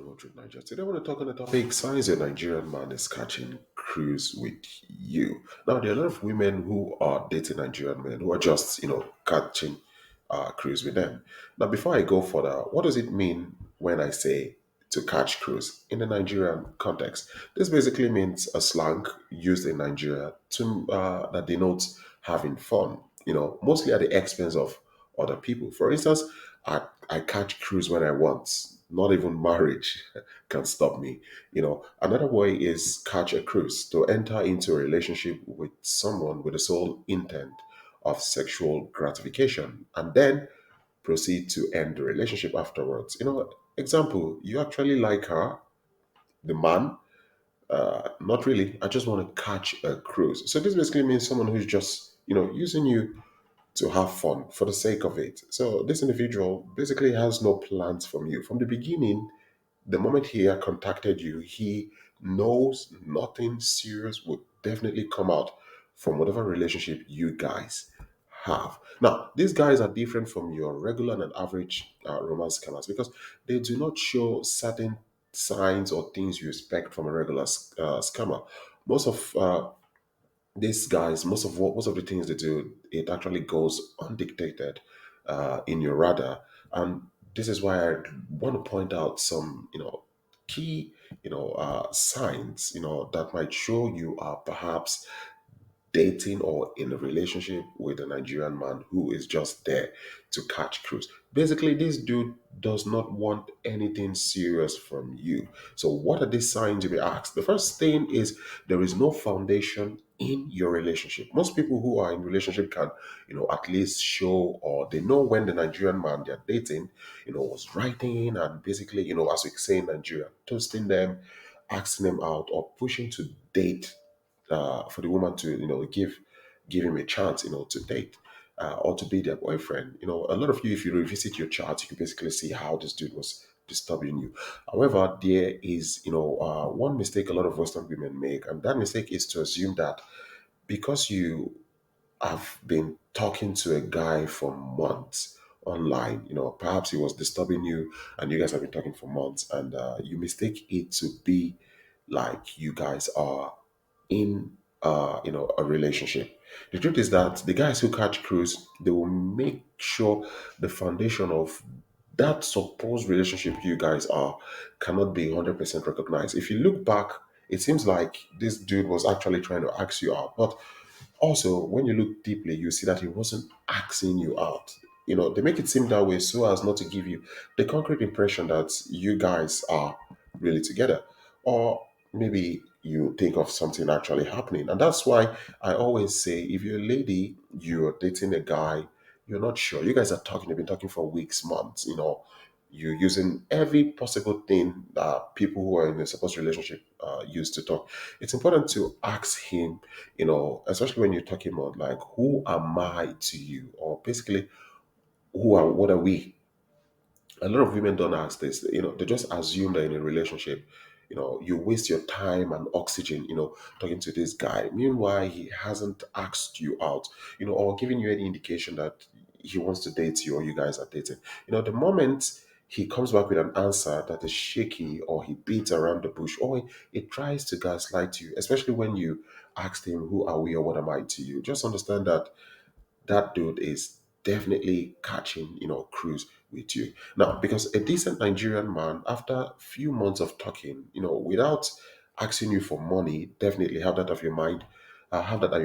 Road Trip Nigeria. Today I want to talk on the topic signs a Nigerian man is catching cruise with you. Now there are a lot of women who are dating Nigerian men who are just, catching cruise with them. Now before I go further, what does it mean when I say to catch cruise in the Nigerian context? This basically means a slang used in Nigeria to that denotes having fun, mostly at the expense of other people. For instance, I catch cruise when I want. Not even marriage can stop me. Another way is catch a cruise to enter into a relationship with someone with the sole intent of sexual gratification and then proceed to end the relationship afterwards. Example, you actually like her, the man, not really. I just want to catch a cruise. So this basically means someone who's just, using you to have fun for the sake of it. So this individual basically has no plans from you. From the beginning, the moment he had contacted you, he knows nothing serious would definitely come out from whatever relationship you guys have. Now, these guys are different from your regular and average romance scammers because they do not show certain signs or things you expect from a regular scammer. Most of these guys, most of the things they do, it actually goes undictated in your radar, and this is why I want to point out some, key, signs, that might show you are perhaps dating or in a relationship with a Nigerian man who is just there to catch cruise. Basically, this dude does not want anything serious from you. So, what are these signs you may ask? The first thing is there is no foundation in your relationship. Most people who are in relationship can, at least show or they know when the Nigerian man they're dating, was writing and basically, as we say in Nigeria, toasting them, asking them out or pushing to date for the woman to give him a chance to date or to be their boyfriend. A lot of you, if you revisit your chart, you can basically see how this dude was disturbing you. However, there is one mistake a lot of Western women make, and that mistake is to assume that because you have been talking to a guy for months online, perhaps he was disturbing you and you guys have been talking for months, and you mistake it to be like you guys are in a relationship. The truth is that the guys who catch cruise, they will make sure the foundation of that supposed relationship you guys are cannot be 100% recognized. If you look back, it seems like this dude was actually trying to ask you out, but also when you look deeply, you see that he wasn't asking you out. They make it seem that way so as not to give you the concrete impression that you guys are really together, or maybe you think of something actually happening. And that's why I always say if you're a lady, you're dating a guy, you're not sure, you guys are talking, you've been talking for weeks, months, you're using every possible thing that people who are in a supposed relationship use to talk. It's important to ask him, especially when you're talking about like, who am I to you? Or basically, what are we? A lot of women don't ask this. They just assume that in a relationship, you waste your time and oxygen, talking to this guy. Meanwhile, he hasn't asked you out, or given you any indication that he wants to date you or you guys are dating. The moment he comes back with an answer that is shaky or he beats around the bush or he tries to gaslight you, especially when you asked him, who are we or what am I to you? Just understand that that dude is definitely catching, cruise with you. Now, because a decent Nigerian man, after a few months of talking, without asking you for money, definitely have that on your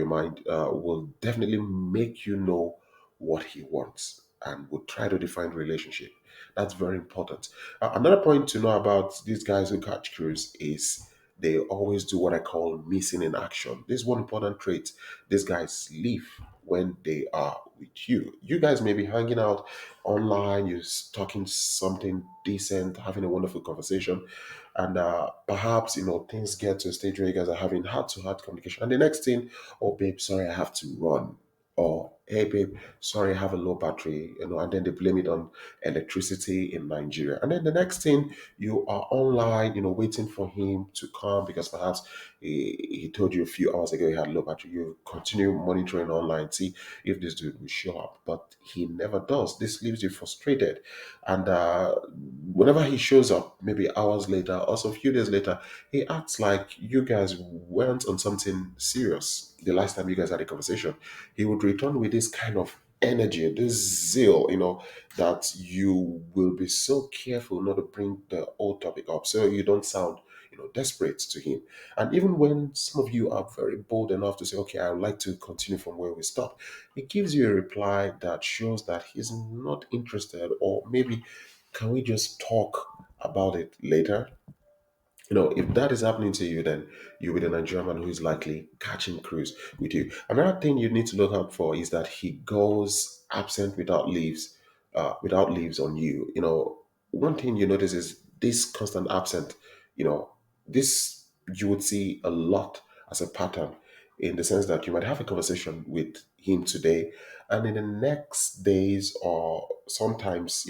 mind, will definitely make you know what he wants and will try to define relationship. That's very important. Another point to know about these guys who catch cruise is they always do what I call missing in action. This is one important trait. These guys leave when they are with you. You guys may be hanging out online, you're talking something decent, having a wonderful conversation, and perhaps things get to a stage where you guys are having heart-to-heart communication. And the next thing, oh babe, sorry, I have to run, or hey babe, sorry, I have a low battery, and then they blame it on electricity in Nigeria. And then the next thing, you are online, waiting for him to come because perhaps he told you a few hours ago he had low battery. You continue monitoring online, see if this dude will show up, but he never does. This leaves you frustrated. And whenever he shows up, maybe hours later, also a few days later, he acts like you guys went on something serious the last time you guys had a conversation. He would return with this kind of energy, this zeal, that you will be so careful not to bring the old topic up so you don't sound, desperate to him. And even when some of you are very bold enough to say, okay, I would like to continue from where we stopped, he gives you a reply that shows that he's not interested, or maybe, can we just talk about it later? If that is happening to you, then you're with a Nigerian man who is likely catching cruise with you. Another thing you need to look out for is that he goes absent without leaves on you. One thing you notice is this constant absent. This you would see a lot as a pattern, in the sense that you might have a conversation with him today, and in the next days, or sometimes,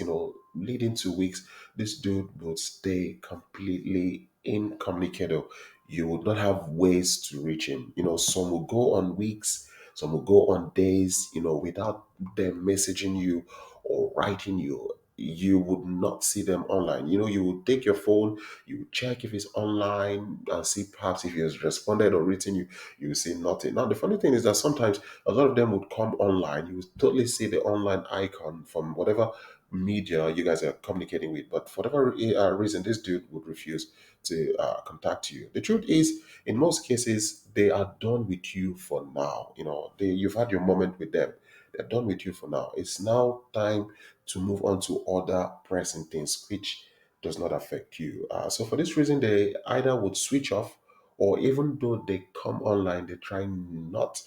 leading to weeks, this dude would stay completely incommunicado. You would not have ways to reach him. Some will go on weeks, some will go on days, without them messaging you or writing you. You would not see them online. You would take your phone, you would check if he's online and see perhaps if he has responded or written you. You will see nothing. Now, the funny thing is that sometimes a lot of them would come online. You would totally see the online icon from whatever media you guys are communicating with. But for whatever reason, this dude would refuse to contact you. The truth is, in most cases, they are done with you for now. You've had your moment with them. They're done with you for now. It's now time to move on to other pressing things, which does not affect you. So for this reason, they either would switch off, or even though they come online, they try not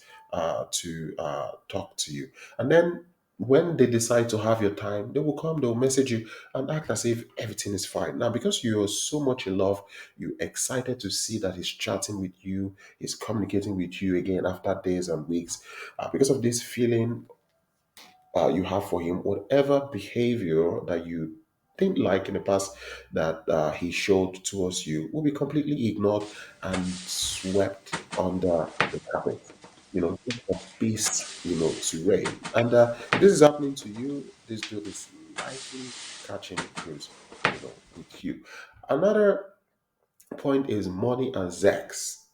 to talk to you. And then when they decide to have your time, they will come, they'll message you and act as if everything is fine. Now, because you're so much in love, you're excited to see that he's chatting with you, he's communicating with you again after days and weeks. Because of this feeling you have for him, whatever behavior that you think like in the past that he showed towards you will be completely ignored and swept under the carpet. Just for peace, to reign. And if this is happening to you, this dude is likely catching cruise, with you. Another point is money and sex.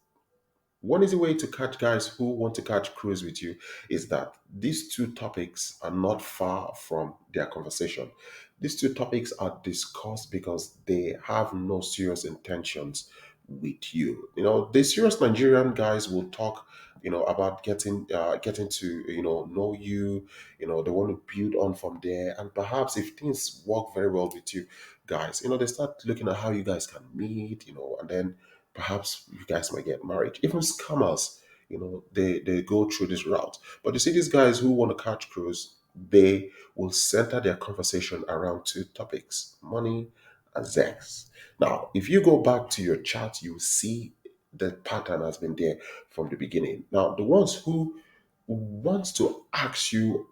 One easy way to catch guys who want to catch cruise with you is that these two topics are not far from their conversation. These two topics are discussed because they have no serious intentions with you. The serious Nigerian guys will talk, about getting to know you. They want to build on from there, and perhaps if things work very well with you guys, they start looking at how you guys can meet, and then perhaps you guys might get married. Even scammers, they go through this route. But you see, these guys who want to catch cruise, they will center their conversation around two topics: money and sex. Now, if you go back to your chat, you see the pattern has been there from the beginning. Now, the ones who wants to ask you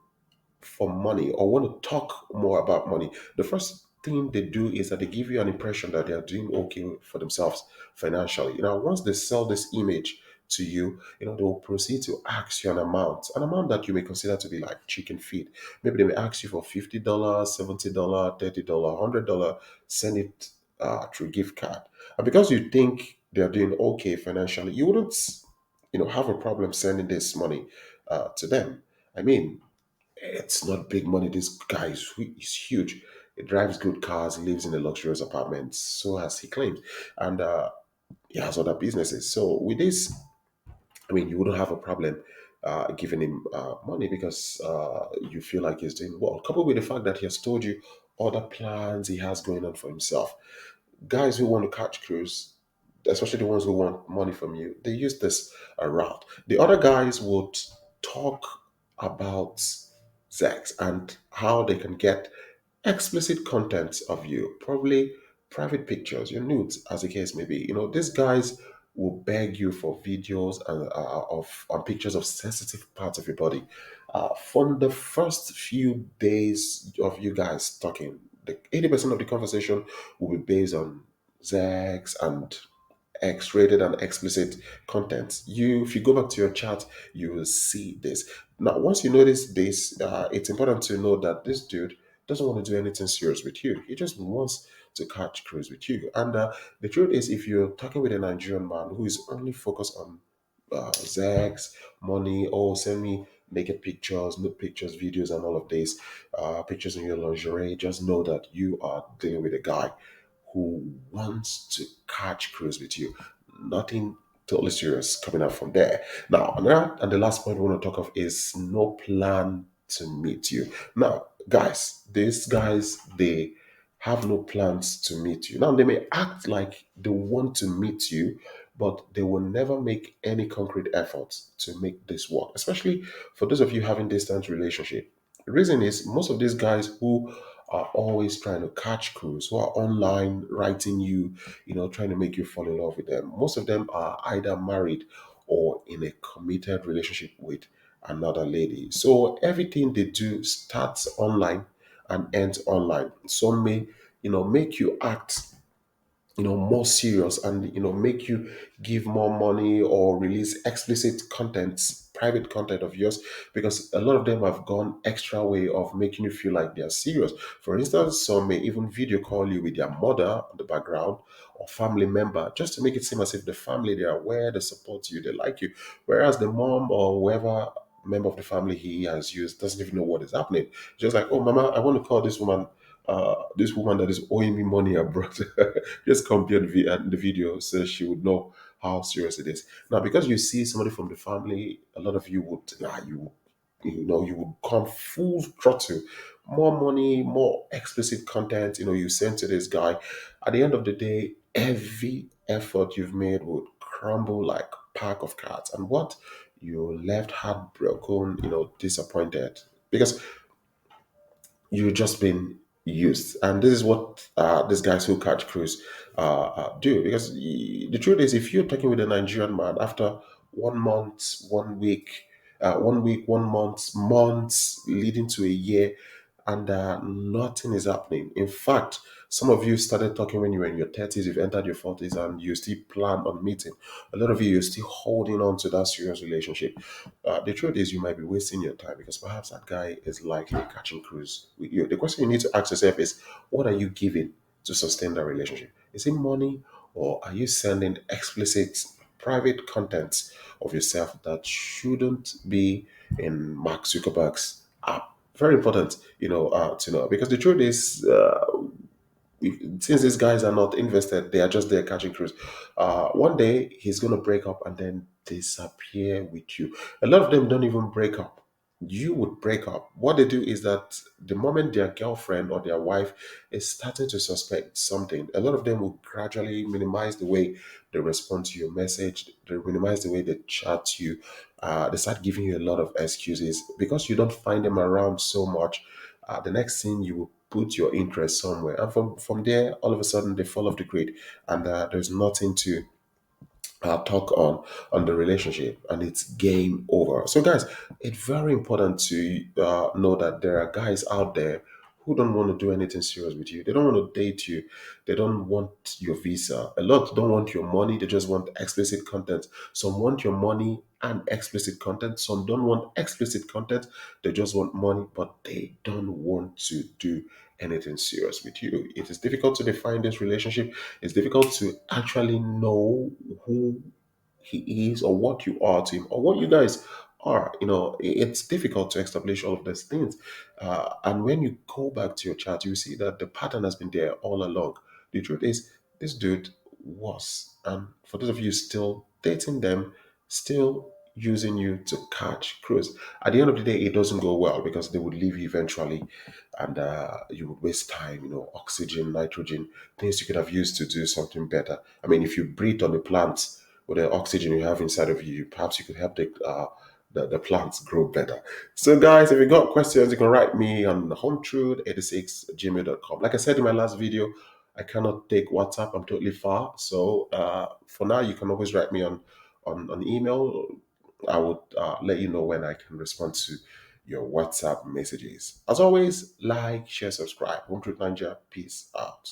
for money or want to talk more about money, the first thing they do is that they give you an impression that they are doing okay for themselves financially. Once they sell this image to you, they will proceed to ask you an amount that you may consider to be like chicken feed. Maybe they may ask you for $50, $70, $30, $100, send it through gift card. And because you think they're doing okay financially, you wouldn't, have a problem sending this money to them. I mean, it's not big money. This guy is huge. He drives good cars, lives in a luxurious apartment, so as he claims, and he has other businesses. So with this, I mean, you wouldn't have a problem giving him money because you feel like he's doing well. Coupled with the fact that he has told you other plans he has going on for himself. Guys who want to catch cruise, especially the ones who want money from you, they use this route. The other guys would talk about sex and how they can get explicit content of you, probably private pictures, your nudes, as the case may be. These guys will beg you for videos and of pictures of sensitive parts of your body, From the first few days of you guys talking, the 80% of the conversation will be based on sex and X-rated and explicit content. If you go back to your chat, you will see this. Now, once you notice this, it's important to know that this dude doesn't want to do anything serious with you. He just wants to catch cruise with you. And the truth is, if you're talking with a Nigerian man who is only focused on sex, money, oh, send me naked pictures, nude pictures, videos, and all of this, pictures in your lingerie, just know that you are dealing with a guy who wants to catch cruise with you. Nothing totally serious coming out from there. Now, another and the last point we want to talk of is no plan to meet you. Now, guys, these guys, they have no plans to meet you. Now, they may act like they want to meet you, but they will never make any concrete efforts to make this work, especially for those of you having distance relationship. The reason is most of these guys who are always trying to catch crews, who are online writing you, trying to make you fall in love with them. Most of them are either married or in a committed relationship with another lady. So everything they do starts online and ends online. Some may, make you act more serious and make you give more money or release explicit content, private content of yours, because a lot of them have gone extra way of making you feel like they're serious. For instance, some may even video call you with their mother on the background or family member, just to make it seem as if the family, they are aware, they support you, they like you, whereas the mom or whoever member of the family he has used doesn't even know what is happening. Just like, oh mama, I want to call this woman that is owing me money abroad. Just compare the video so she would know how serious it is. Now, because you see somebody from the family, a lot of you would, you would come full throttle, more money, more explicit content, you send to this guy. At the end of the day, every effort you've made would crumble like pack of cards. And what? You're left heartbroken, disappointed. Because you've just been used. And this is what these guys who catch cruise do. Because the truth is, if you're talking with a Nigerian man after 1 month, 1 week, 1 week, 1 month, months leading to a year, and nothing is happening. In fact, some of you started talking when you were in your 30s, you've entered your 40s, and you still plan on meeting. A lot of you, you're still holding on to that serious relationship. The truth is, you might be wasting your time because perhaps that guy is likely catching cruise with you. The question you need to ask yourself is, what are you giving to sustain that relationship? Is it money, or are you sending explicit private content of yourself that shouldn't be in Mark Zuckerberg's app? Very important, to know, because the truth is, since these guys are not invested, they are just there catching cruise. One day he's going to break up and then disappear with you. A lot of them don't even break up. You would break up. What they do is that the moment their girlfriend or their wife is starting to suspect something, a lot of them will gradually minimize the way they respond to your message, they minimize the way they chat to you. They start giving you a lot of excuses because you don't find them around so much. The next thing you will put your interest somewhere, and from there, all of a sudden, they fall off the grid, and there's nothing to talk on the relationship, and it's game over. So guys, it's very important to know that there are guys out there who don't want to do anything serious with you. They don't want to date you. They don't want your visa. A lot don't want your money. They just want explicit content. Some want your money and explicit content. Some don't want explicit content. They just want money, but they don't want to do anything serious with you. It is difficult to define this relationship. It's difficult to actually know who he is or what you are to him or what you guys are. It's difficult to establish all of these things. And when you go back to your chat, you see that the pattern has been there all along. The truth is, this dude was, and for those of you still dating them, still using you to catch cruise. At the end of the day, it doesn't go well because they would leave you eventually, and you would waste time. Oxygen, nitrogen, things you could have used to do something better. I mean, if you breathe on the plants with the oxygen you have inside of you, perhaps you could help the plants grow better. So, guys, if you got questions, you can write me on hometruth86gmail.com. Like I said in my last video, I cannot take WhatsApp. I'm totally far. So, for now, you can always write me on email. I would let you know when I can respond to your WhatsApp messages. As always, like, share, subscribe. Home Truth Nigeria. Peace out.